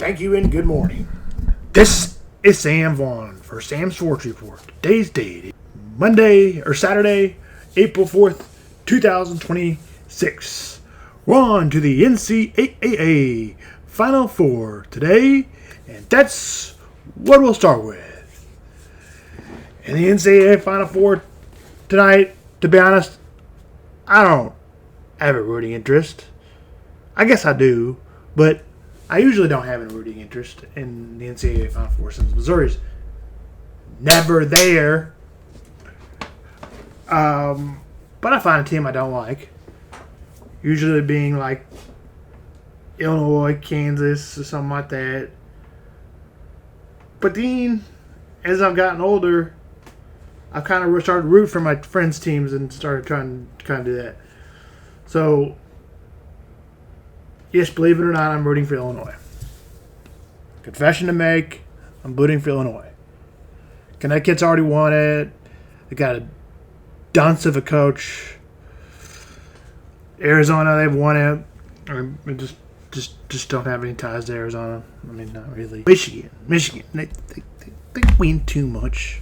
Thank you and good morning. This is Sam Vaughan for Sam's Sports Report. Today's date is Saturday, April 4th, 2026. We're on to the NCAA Final Four today, and that's what we'll start with. In the NCAA Final Four tonight, to be honest, I don't have a rooting interest. I guess I do, but I usually don't have a rooting interest in the NCAA Final Four since Missouri's never there. But I find a team I don't like. Usually being like Illinois, Kansas, or something like that. But then, as I've gotten older, I've kind of started to root for my friends' teams and started trying to kind of do that. So, yes, believe it or not, I'm rooting for Illinois. Confession to make, I'm rooting for Illinois. Connecticut's already won it. They got a dunce of a coach. Arizona, they've won it. I mean, just don't have any ties to Arizona. I mean, not really. Michigan, they win too much.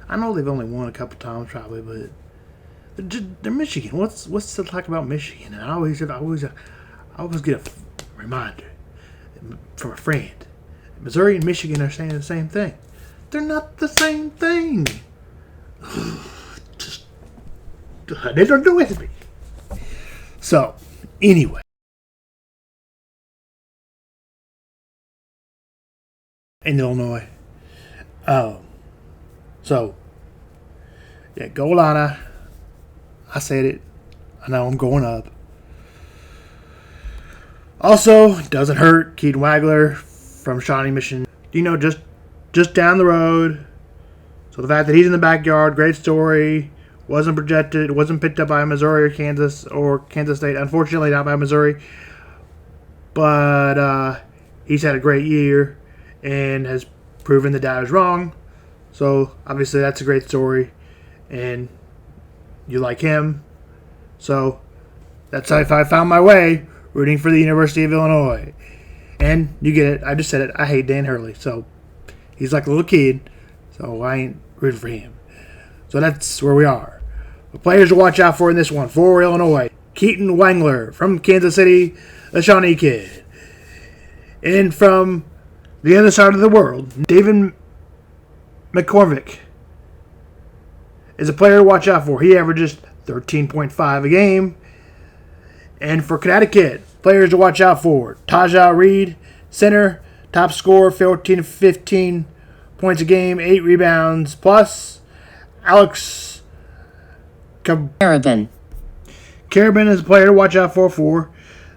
I know they've only won a couple times, probably, but they're Michigan. What's to talk about Michigan? And I always get a reminder from a friend. Missouri and Michigan are saying the same thing. They're not the same thing. They don't do it to me. So, anyway. In Illinois. So, yeah, go Lana. I said it. I know I'm going up. Also, doesn't hurt. Keaton Wagler from Shawnee Mission. Just down the road. So the fact that he's in the backyard, great story. Wasn't projected. Wasn't picked up by Missouri or Kansas State. Unfortunately, not by Missouri. But he's had a great year and has proven the doubters wrong. So obviously that's a great story, and you like him. So that's how I found my way rooting for the University of Illinois. And you get it. I just said it. I hate Dan Hurley. So he's like a little kid. So I ain't rooting for him. So that's where we are. The players to watch out for in this one for Illinois. Keaton Wagler from Kansas City, the Shawnee kid. And from the other side of the world, David McCormick is a player to watch out for. He averages 13.5 a game. And for Connecticut, players to watch out for. Tajah Reed, center, top scorer, 14 to 15 points a game, 8 rebounds plus. Alex Carabin is a player to watch out for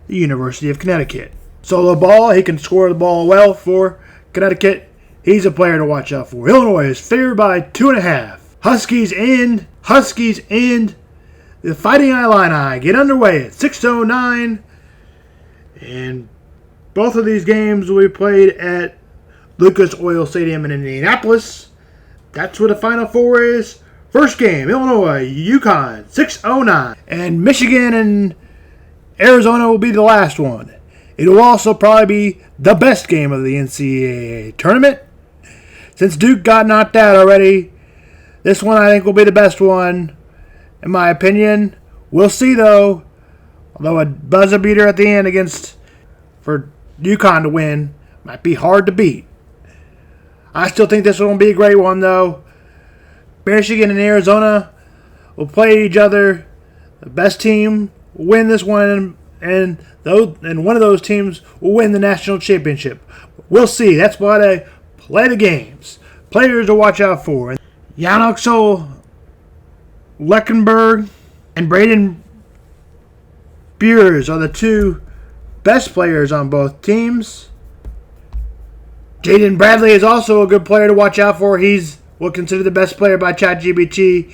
the University of Connecticut. Solo ball, he can score the ball well for Connecticut. He's a player to watch out for. Illinois is favored by 2.5. Huskies and the Fighting Illini get underway at 6:09. And both of these games will be played at Lucas Oil Stadium in Indianapolis. That's where the Final Four is. First game, Illinois, UCON, 6:09. And Michigan and Arizona will be the last one. It will also probably be the best game of the NCAA tournament. Since Duke got knocked out already, this one I think will be the best one, in my opinion. We'll see, though. Although a buzzer beater at the end for UConn to win might be hard to beat. I still think this one will be a great one, though. Michigan and Arizona will play each other. The best team will win this one, and one of those teams will win the national championship. We'll see. That's why they play the games. Players to watch out for. Janoxel Leckenberg and Braden Brewers are the two best players on both teams. Jaden Bradley is also a good player to watch out for. He's considered the best player by ChatGPT.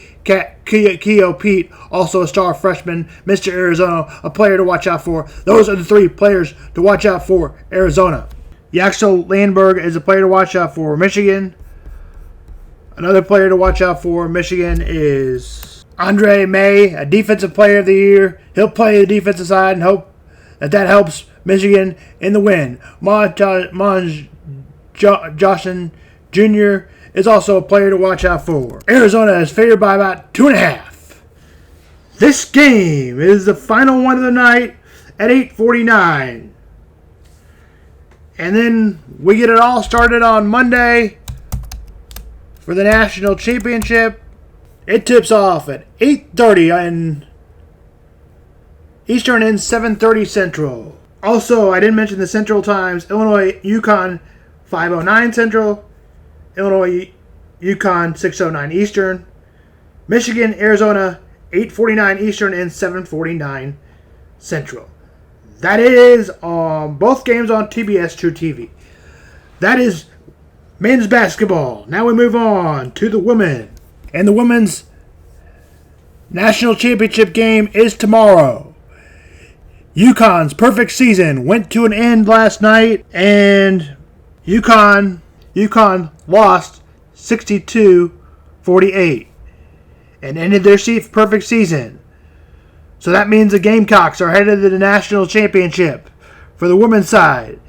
Keo Pete, also a star freshman. Mr. Arizona, a player to watch out for. Those are the 3 players to watch out for Arizona. Yaxel Landberg is a player to watch out for Michigan. Another player to watch out for Michigan is Andre May, a defensive player of the year. He'll play the defensive side and hope that helps Michigan in the win. Joshin Jr. is also a player to watch out for. Arizona is favored by about 2.5. This game is the final one of the night at 8:49. And then we get it all started on Monday for the national championship. It tips off at 8:30 in Eastern and 7:30 Central. Also, I didn't mention the Central Times. Illinois, UCON, 5:09 Central. Illinois, UConn, 6:09 Eastern. Michigan, Arizona, 8:49 Eastern and 7:49 Central. That is both games on TBS True TV. That is men's basketball. Now we move on to the women. And the women's national championship game is tomorrow. UConn's perfect season went to an end last night, and UConn lost 62-48 and ended their perfect season. So that means the Gamecocks are headed to the national championship for the women's side.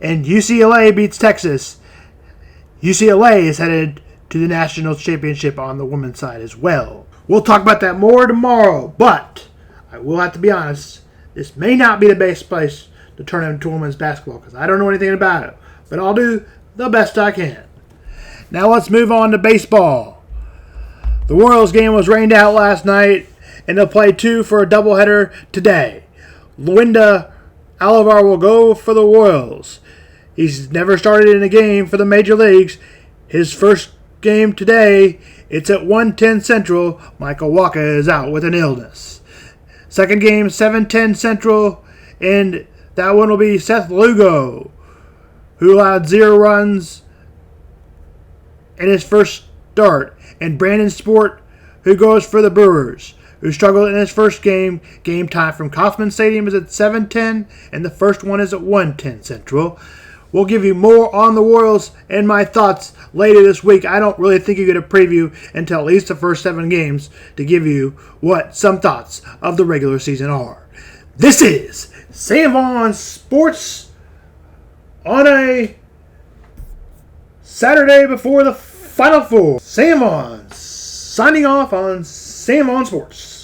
And UCLA beats Texas. UCLA is headed to the national championship on the women's side as well. We'll talk about that more tomorrow, but I will have to be honest, this may not be the best place to turn into women's basketball because I don't know anything about it. But I'll do the best I can. Now let's move on to baseball. The Royals game was rained out last night, and they'll play 2 for a doubleheader today. Luinda Alivar will go for the Royals. He's never started in a game for the major leagues. His first game today, it's at 1:10 Central. Michael Wacha is out with an illness. Second game, 7:10 Central, and that one will be Seth Lugo, who allowed 0 runs in his first start, and Brandon Sport, who goes for the Brewers, who struggled in his first game. Game time from Kauffman Stadium is at 7:10, and the first one is at 1:10 Central. We'll give you more on the Royals and my thoughts later this week. I don't really think you get a preview until at least the first 7 games to give you what some thoughts of the regular season are. This is Sam Vaughan Sports on a Saturday before the Final Four. Sam Vaughan signing off on Sam Vaughan Sports.